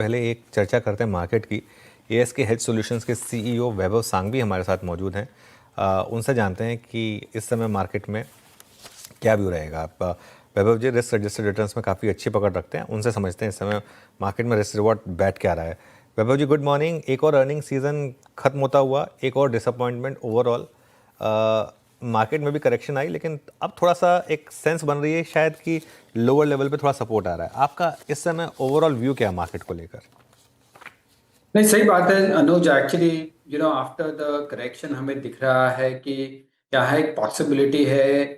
पहले एक चर्चा करते हैं मार्केट की। एएसके हेल्थ सॉल्यूशंस के सीईओ वैभव सांघवी हमारे साथ मौजूद हैं। उनसे जानते हैं कि इस समय मार्केट में क्या व्यू रहेगा। आप वैभव जी रिस्क एडजस्टेड रिटर्न्स में काफ़ी अच्छी पकड़ रखते हैं, उनसे समझते हैं इस समय मार्केट में रिस्क रिवॉर्ड बैठ क्या रहा है। वैभव जी गुड मॉर्निंग। एक और अर्निंग सीजन खत्म होता हुआ एक और डिसअपॉइंटमेंट ओवरऑल। मार्केट में भी करेक्शन आई, लेकिन अब थोड़ा सा एक सेंस बन रही है शायद कि लोअर लेवल पे थोड़ा सपोर्ट आ रहा है। आपका इस समय ओवरऑल व्यू क्या है मार्केट को लेकर? नहीं, सही बात है अनुज। एक्चुअली आफ्टर द करेक्शन हमें दिख रहा है कि क्या है, एक पॉसिबिलिटी है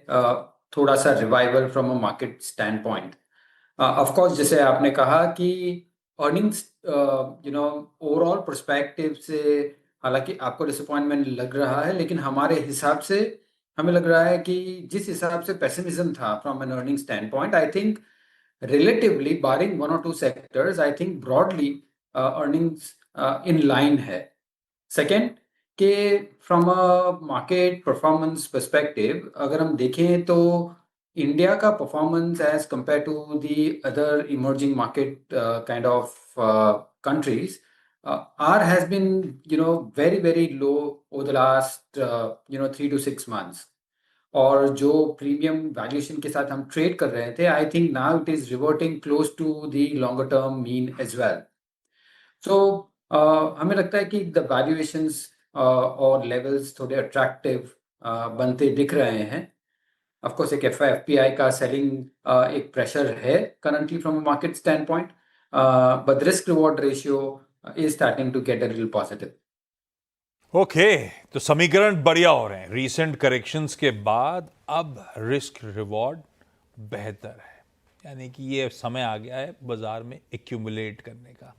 थोड़ा सा revival from a market stand point. Of course, जैसे आपने कहा कि अर्निंग्स ओवरऑल पर्सपेक्टिव से हालांकि आपको डिसअपॉइंटमेंट लग रहा है, लेकिन हमारे हिसाब से हमें लग रहा है कि जिस हिसाब से पेसिमिज्म था from an earning stand point, I think relatively barring one or two sectors, I think broadly earnings in line है। सेकेंड, कि from a market performance perspective अगर हम देखें तो इंडिया का performance as compare to the other emerging market kind of countries R has been very very low over the last 3 to 6 months। और जो premium valuation के साथ हम ट्रेड कर रहे थे, I think now it is reverting close to the longer term mean as well. So हमें लगता है कि द वैल्यूएशंस और लेवल्स थोड़े अट्रैक्टिव बनते दिख रहे हैं। ऑफ कोर्स एक एफआईआई का सेलिंग एक प्रेशर है currently from a market standpoint, but risk reward ratio is starting to get a little positive. Okay, तो समीकरण बढ़िया हो रहे हैं। रीसेंट करेक्शंस के बाद अब रिस्क रिवॉर्ड बेहतर है, यानी कि ये समय आ गया है बाजार में एक्यूमुलेट करने का।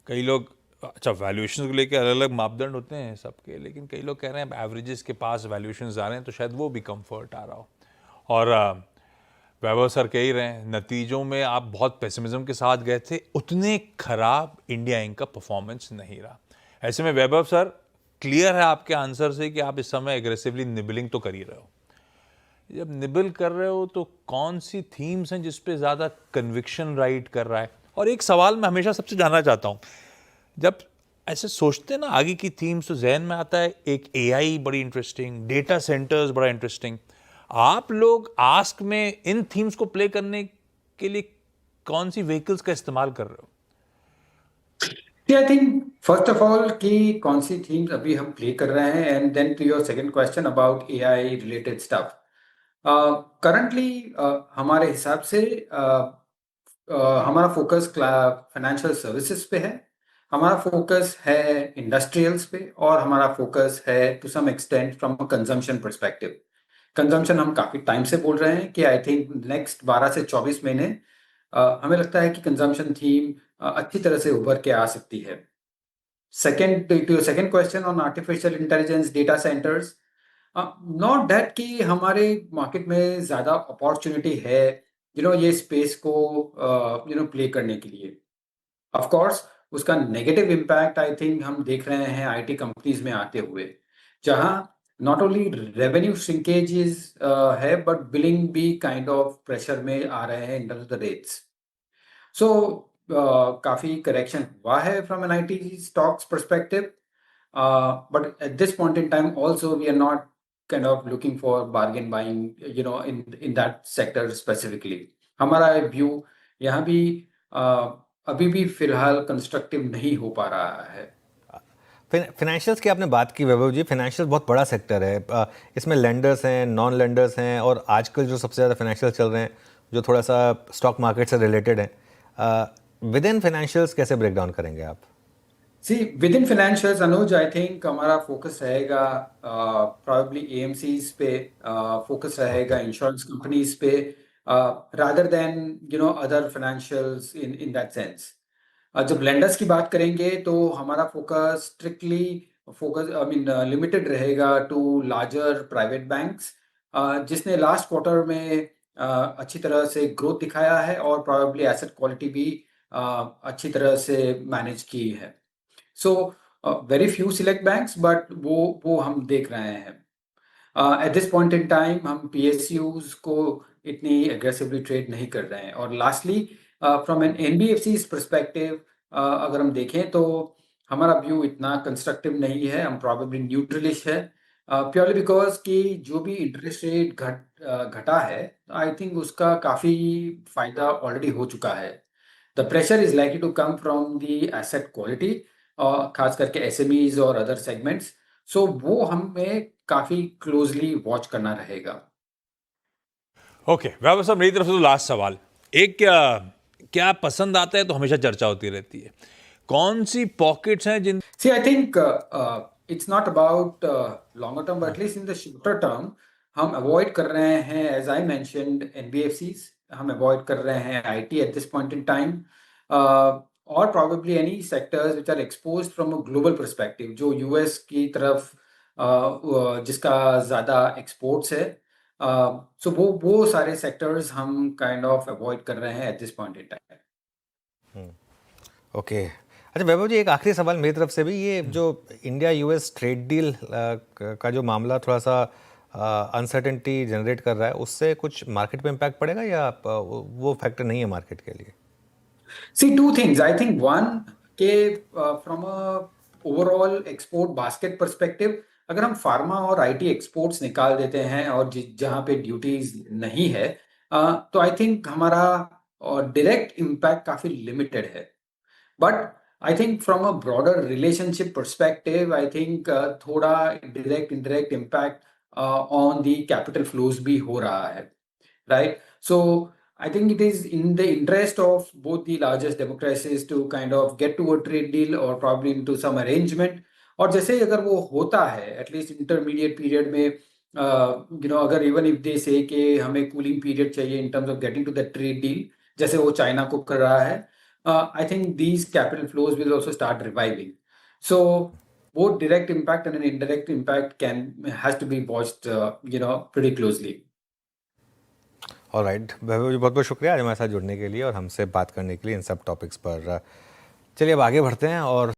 कई लोग, अच्छा वैल्यूएशन को लेकर अलग अलग मापदंड होते हैं सबके, लेकिन कई लोग कह रहे हैं एवरेजेस के पास वैल्यूएशन आ रहे हैं तो शायद वो भी कंफर्ट आ रहा हो। और वैभव सर कह ही रहे हैं, नतीजों में आप बहुत पेसिमिज्म के साथ गए थे, उतने खराब इंडिया इंक का परफॉर्मेंस नहीं रहा। ऐसे में वैभव सर, क्लियर है आपके आंसर से कि आप इस समय एग्रेसिवली निबलिंग तो कर ही रहे हो। जब निबल कर रहे हो तो कौन सी थीम्स हैं जिसपे ज़्यादा कन्विक्शन राइट कर रहा है? और एक सवाल मैं हमेशा सबसे जानना चाहता हूँ, जब ऐसे सोचते हैं ना आगे की थीम्स, तो जहन में आता है एक एआई बड़ी इंटरेस्टिंग, डेटा सेंटर्स बड़ा इंटरेस्टिंग। आप लोग आस्क में इन थीम्स को प्ले करने के लिए कौन सी व्हीकल्स का इस्तेमाल कर रहे हो? I think first of all कि कौन सी थीम्स अभी हम प्ले कर रहे हैं, and then to your second question about AI related stuff. Currently हमारे हिसाब से हमारा फोकस फाइनेंशियल सर्विसेज पे है, हमारा फोकस है इंडस्ट्रियल्स पे, और हमारा फोकस है to some extent from a consumption perspective. Consumption हम काफ़ी टाइम से बोल रहे हैं कि आई थिंक नेक्स्ट 12 से 24 महीने हमें लगता है कि कंजम्पशन थीम अच्छी तरह से उभर के आ सकती है। Second, to your second question on artificial intelligence data centers, not that कि हमारे मार्केट में ज़्यादा अपॉर्चुनिटी है ये स्पेस को प्ले करने के लिए। ऑफ कोर्स उसका नेगेटिव इम्पैक्ट आई थिंक हम देख रहे हैं आईटी कंपनीज में आते हुए, जहां नॉट ओनली रेवेन्यू श्रिंकेजेस है, बट बिलिंग भी काइंड ऑफ प्रेशर में आ रहे हैं in terms of the rates. So काफ़ी करेक्शन हुआ है from an IT stocks perspective, but at this point in time also we are not kind of looking for bargain buying in that sector specifically। हमारा view यहाँ भी अभी भी फिलहाल constructive नहीं हो पा रहा है। फाइनेंशियल्स की आपने बात की वैभव जी, फाइनेंशियल बहुत बड़ा सेक्टर है। इसमें लेंडर्स हैं, नॉन लेंडर्स हैं, और आजकल जो सबसे ज़्यादा फाइनेंशियल चल रहे हैं जो थोड़ा सा स्टॉक मार्केट से रिलेटेड हैं, विद इन फाइनेंशियल्स कैसे ब्रेक डाउन करेंगे आप? See within financials Anuj, I think हमारा फोकस रहेगा प्रॉब्ली एएमसीज पे, फोकस रहेगा इंश्योरेंस कंपनीज पे, rather than other financials in that sense. जब लेंडर्स की बात करेंगे तो हमारा focus strictly focus I mean limited रहेगा टू लार्जर प्राइवेट बैंक्स, जिसने लास्ट क्वार्टर में अच्छी तरह से ग्रोथ दिखाया है और प्रॉब्ली एसेट क्वालिटी भी अच्छी तरह से मैनेज की है। So very few select banks, but वो हम देख रहे हैं। At this point in time हम पीएसयूज को इतनी एग्रेसिवली ट्रेड नहीं कर रहे हैं। और lastly from an NBFC perspective अगर हम देखें तो हमारा व्यू इतना कंस्ट्रक्टिव नहीं है, हम प्रॉबेबली न्यूट्रलिश है, प्योरली बिकॉज कि जो भी इंटरेस्ट रेट घटा है, आई थिंक उसका काफ़ी फायदा ऑलरेडी हो चुका है. The pressure is likely to come from the asset quality, और खास करके एसएमईज और अदर सेगमेंट्स. सो वो हमें काफ़ी क्लोजली वॉच करना रहेगा. ओके वैभव साहब, मेरी तरफ से तो लास्ट सवाल एक, क्या पसंद आता है तो हमेशा चर्चा होती रहती है, कौन सी पॉकेट्स हैं जिन See, I think it's not about longer term, but at least in the shorter term, हम अवॉइड कर रहे हैं, एज आई मैंशनड, एनबीएफसीज, हम अवॉइड कर रहे हैं IT at this point in time, और probably any sectors which are exposed from a global perspective, जो यूएस की तरफ जिसका ज़्यादा एक्सपोर्ट्स है. सो वो सारे सेक्टर्स हम काइंड ऑफ अवॉइड कर रहे हैं at this point in time. Okay. अच्छा वैभव जी, एक आखिरी सवाल मेरी तरफ से भी, ये जो इंडिया यूएस ट्रेड डील का जो मामला थोड़ा सा अनसर्टेनिटी जनरेट कर रहा है, उससे कुछ मार्केट पे इम्पैक्ट पड़ेगा या वो फैक्टर नहीं है मार्केट के लिए? See, two things. I think one, के from a overall export basket perspective, अगर हम फार्मा और आईटी एक्सपोर्ट्स निकाल देते हैं और जहाँ पे ड्यूटीज नहीं है, तो आई थिंक हमारा डायरेक्ट इम्पैक्ट काफी लिमिटेड है. But I think from a broader relationship perspective, I think थोड़ा direct indirect impact on the capital flows भी हो रहा है, right? So I think it is in the interest of both the largest democracies to kind of get to a trade deal or probably into some arrangement. और जैसे ही अगर वो होता है, एटलीस्ट इंटरमीडिएट पीरियड में, अगर इवन इफ दे से कि हमें कूलिंग पीरियड चाहिए in terms of getting to the trade deal, जैसे वो चाइना को कर रहा है, I think these capital flows will also start reviving. So both direct impact and an indirect impact has to be watched, pretty closely. Alright Vaibhav ji, बहुत बहुत शुक्रिया आज हमारे साथ जुड़ने के लिए और हमसे बात करने के लिए इन सब टॉपिक्स पर. चलिए अब आगे बढ़ते हैं और